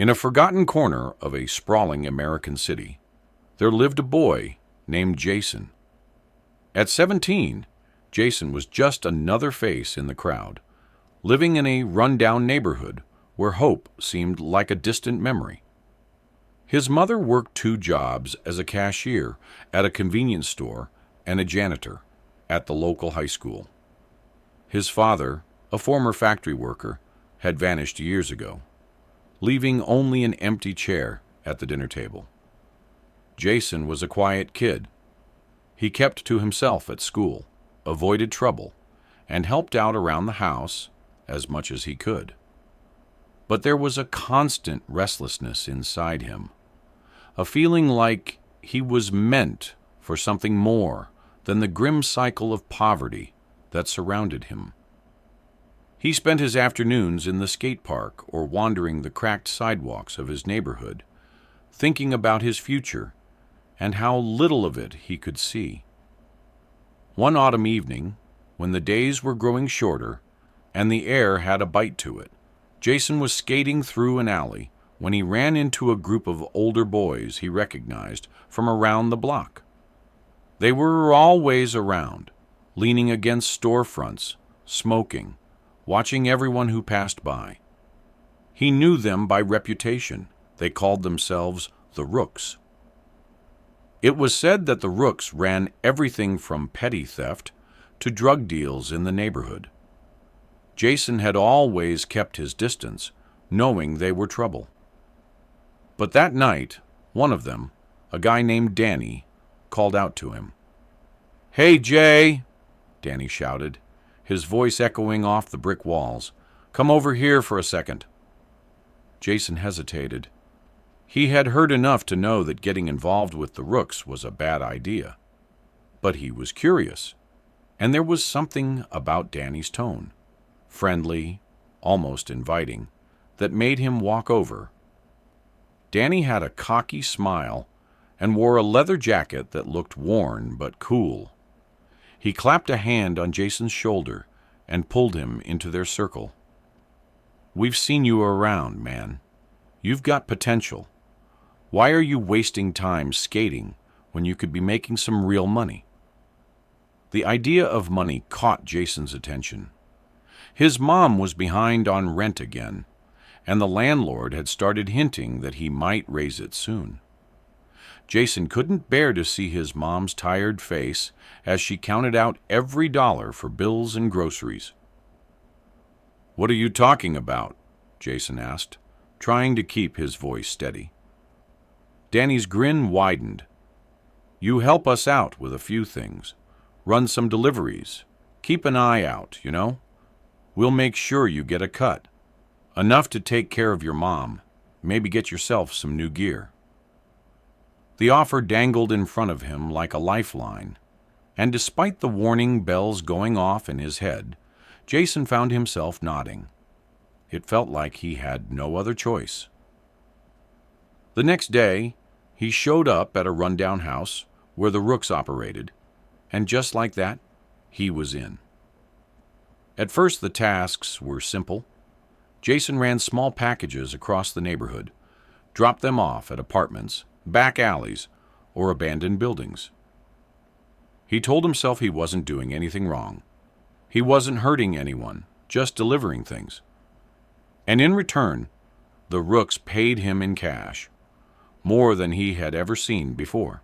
In a forgotten corner of a sprawling American city, there lived a boy named Jason. At 17, Jason was just another face in the crowd, living in a run-down neighborhood where hope seemed like a distant memory. His mother worked 2 jobs as a cashier at a convenience store and a janitor at the local high school. His father, a former factory worker, had vanished years ago, leaving only an empty chair at the dinner table. Jason was a quiet kid. He kept to himself at school, avoided trouble, and helped out around the house as much as he could. But there was a constant restlessness inside him, a feeling like he was meant for something more than the grim cycle of poverty that surrounded him. He spent his afternoons in the skate park or wandering the cracked sidewalks of his neighborhood, thinking about his future and how little of it he could see. One autumn evening, when the days were growing shorter and the air had a bite to it, Jason was skating through an alley when he ran into a group of older boys he recognized from around the block. They were always around, leaning against storefronts, smoking, watching everyone who passed by. He knew them by reputation. They called themselves the Rooks. It was said that the Rooks ran everything from petty theft to drug deals in the neighborhood. Jason had always kept his distance, knowing they were trouble. But that night, one of them, a guy named Danny, called out to him. "Hey, Jay," Danny shouted, his voice echoing off the brick walls. "Come over here for a second." Jason hesitated. He had heard enough to know that getting involved with the Rooks was a bad idea. But he was curious, and there was something about Danny's tone, friendly, almost inviting, that made him walk over. Danny had a cocky smile and wore a leather jacket that looked worn but cool. He clapped a hand on Jason's shoulder and pulled him into their circle. "We've seen you around, man. You've got potential. Why are you wasting time skating when you could be making some real money?" The idea of money caught Jason's attention. His mom was behind on rent again, and the landlord had started hinting that he might raise it soon. Jason couldn't bear to see his mom's tired face as she counted out every dollar for bills and groceries. "What are you talking about?" Jason asked, trying to keep his voice steady. Danny's grin widened. "You help us out with a few things. Run some deliveries. Keep an eye out, you know? We'll make sure you get a cut. Enough to take care of your mom. Maybe get yourself some new gear." The offer dangled in front of him like a lifeline, and despite the warning bells going off in his head, Jason found himself nodding. It felt like he had no other choice. The next day, he showed up at a rundown house where the Rooks operated, and just like that, he was in. At first, the tasks were simple. Jason ran small packages across the neighborhood, dropped them off at apartments, back alleys, or abandoned buildings. He told himself he wasn't doing anything wrong. He wasn't hurting anyone, just delivering things. And in return, the Rooks paid him in cash, more than he had ever seen before.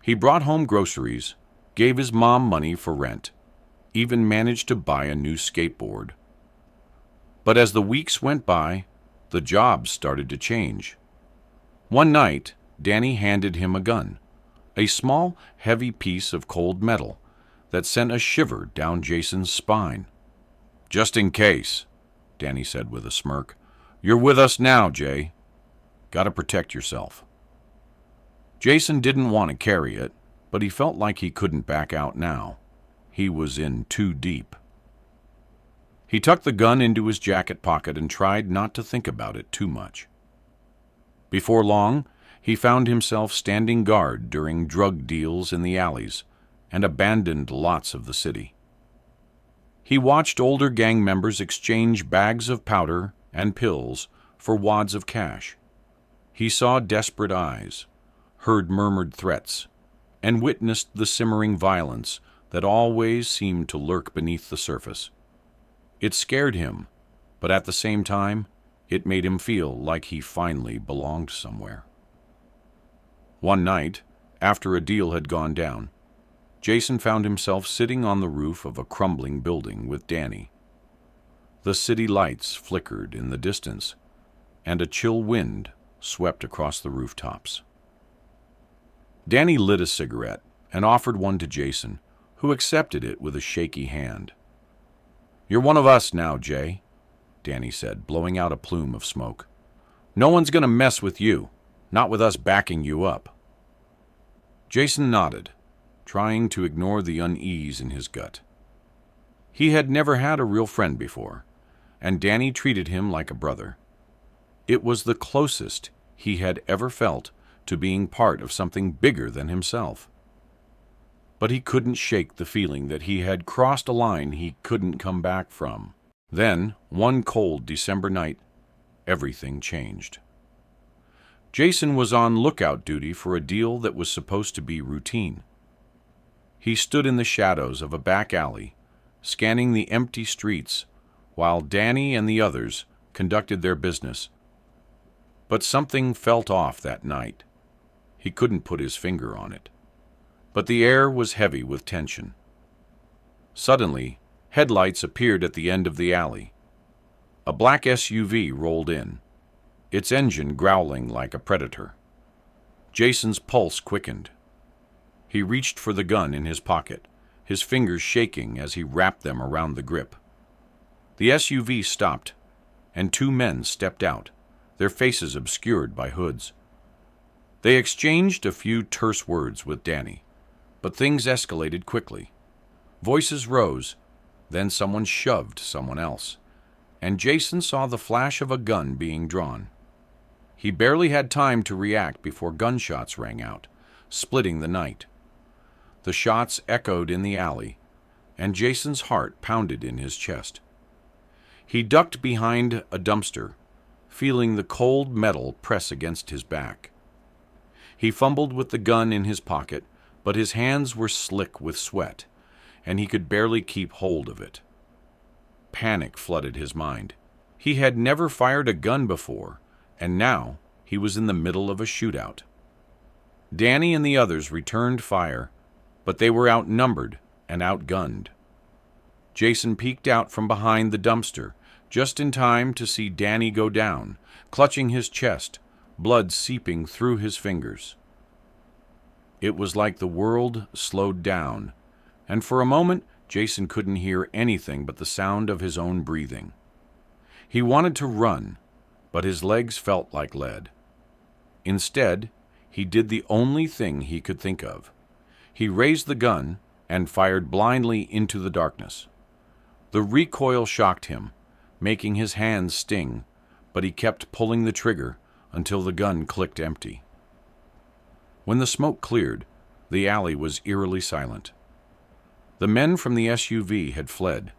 He brought home groceries, gave his mom money for rent, even managed to buy a new skateboard. But as the weeks went by, the jobs started to change. One night, Danny handed him a gun, a small, heavy piece of cold metal that sent a shiver down Jason's spine. "Just in case," Danny said with a smirk. "You're with us now, Jay. Gotta protect yourself." Jason didn't want to carry it, but he felt like he couldn't back out now. He was in too deep. He tucked the gun into his jacket pocket and tried not to think about it too much. Before long, he found himself standing guard during drug deals in the alleys and abandoned lots of the city. He watched older gang members exchange bags of powder and pills for wads of cash. He saw desperate eyes, heard murmured threats, and witnessed the simmering violence that always seemed to lurk beneath the surface. It scared him, but at the same time, it made him feel like he finally belonged somewhere. One night, after a deal had gone down, Jason found himself sitting on the roof of a crumbling building with Danny. The city lights flickered in the distance, and a chill wind swept across the rooftops. Danny lit a cigarette and offered one to Jason, who accepted it with a shaky hand. "You're one of us now, Jay," Danny said, blowing out a plume of smoke. "No one's going to mess with you, not with us backing you up." Jason nodded, trying to ignore the unease in his gut. He had never had a real friend before, and Danny treated him like a brother. It was the closest he had ever felt to being part of something bigger than himself. But he couldn't shake the feeling that he had crossed a line he couldn't come back from. Then, one cold December night, everything changed. Jason was on lookout duty for a deal that was supposed to be routine. He stood in the shadows of a back alley, scanning the empty streets, while Danny and the others conducted their business. But something felt off that night. He couldn't put his finger on it. But the air was heavy with tension. Suddenly, headlights appeared at the end of the alley. A black SUV rolled in, its engine growling like a predator. Jason's pulse quickened. He reached for the gun in his pocket, his fingers shaking as he wrapped them around the grip. The SUV stopped, and two men stepped out, their faces obscured by hoods. They exchanged a few terse words with Danny, but things escalated quickly. Voices rose, then someone shoved someone else, and Jason saw the flash of a gun being drawn. He barely had time to react before gunshots rang out, splitting the night. The shots echoed in the alley, and Jason's heart pounded in his chest. He ducked behind a dumpster, feeling the cold metal press against his back. He fumbled with the gun in his pocket, but his hands were slick with sweat, and he could barely keep hold of it. Panic flooded his mind. He had never fired a gun before, and now he was in the middle of a shootout. Danny and the others returned fire, but they were outnumbered and outgunned. Jason peeked out from behind the dumpster, just in time to see Danny go down, clutching his chest, blood seeping through his fingers. It was like the world slowed down, and for a moment Jason couldn't hear anything but the sound of his own breathing. He wanted to run, but his legs felt like lead. Instead, he did the only thing he could think of. He raised the gun and fired blindly into the darkness. The recoil shocked him, making his hands sting, but he kept pulling the trigger until the gun clicked empty. When the smoke cleared, the alley was eerily silent. The men from the SUV had fled,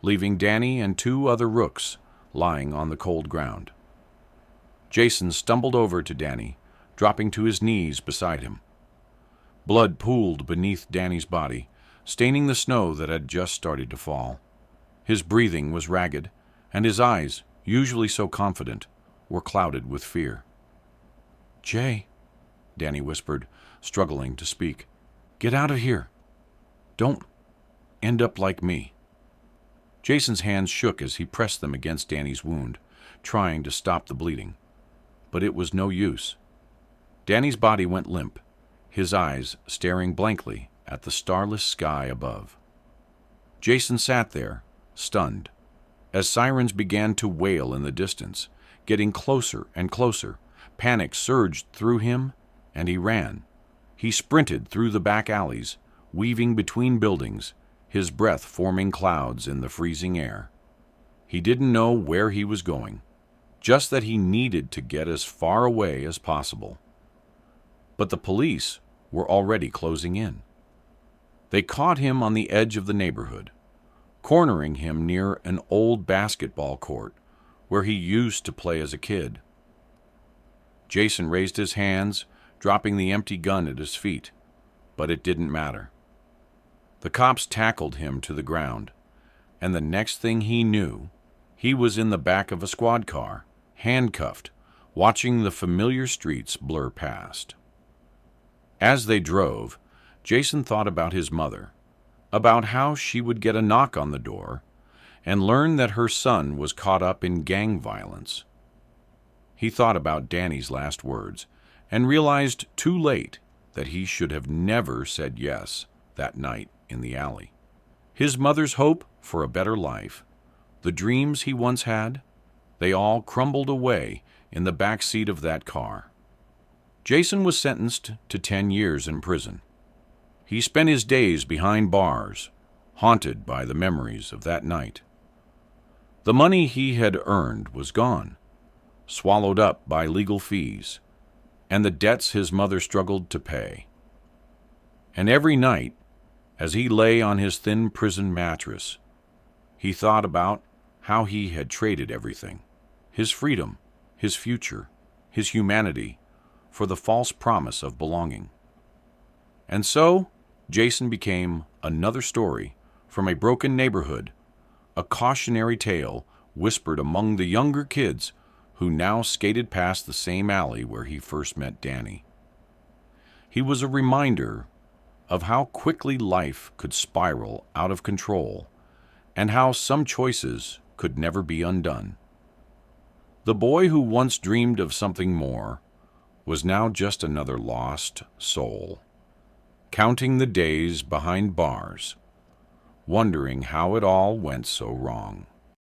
leaving Danny and two other rooks lying on the cold ground. Jason stumbled over to Danny, dropping to his knees beside him. Blood pooled beneath Danny's body, staining the snow that had just started to fall. His breathing was ragged, and his eyes, usually so confident, were clouded with fear. "Jay," Danny whispered, struggling to speak, "get out of here. Don't end up like me." Jason's hands shook as he pressed them against Danny's wound, trying to stop the bleeding. But it was no use. Danny's body went limp, his eyes staring blankly at the starless sky above. Jason sat there, stunned, as sirens began to wail in the distance, getting closer and closer. Panic surged through him, and he ran. He sprinted through the back alleys, weaving between buildings, his breath forming clouds in the freezing air. He didn't know where he was going, just that he needed to get as far away as possible. But the police were already closing in. They caught him on the edge of the neighborhood, cornering him near an old basketball court where he used to play as a kid. Jason raised his hands, dropping the empty gun at his feet, but it didn't matter. The cops tackled him to the ground, and the next thing he knew, he was in the back of a squad car, handcuffed, watching the familiar streets blur past. As they drove, Jason thought about his mother, about how she would get a knock on the door and learn that her son was caught up in gang violence. He thought about Danny's last words and realized too late that he should have never said yes that night in the alley. His mother's hope for a better life, the dreams he once had, they all crumbled away in the back seat of that car. Jason was sentenced to 10 years in prison. He spent his days behind bars, haunted by the memories of that night. The money he had earned was gone, swallowed up by legal fees, and the debts his mother struggled to pay. And every night, as he lay on his thin prison mattress, he thought about how he had traded everything, his freedom, his future, his humanity, for the false promise of belonging. And so, Jason became another story from a broken neighborhood, a cautionary tale whispered among the younger kids who now skated past the same alley where he first met Danny. He was a reminder of how quickly life could spiral out of control and how some choices could never be undone. The boy who once dreamed of something more was now just another lost soul, counting the days behind bars, wondering how it all went so wrong.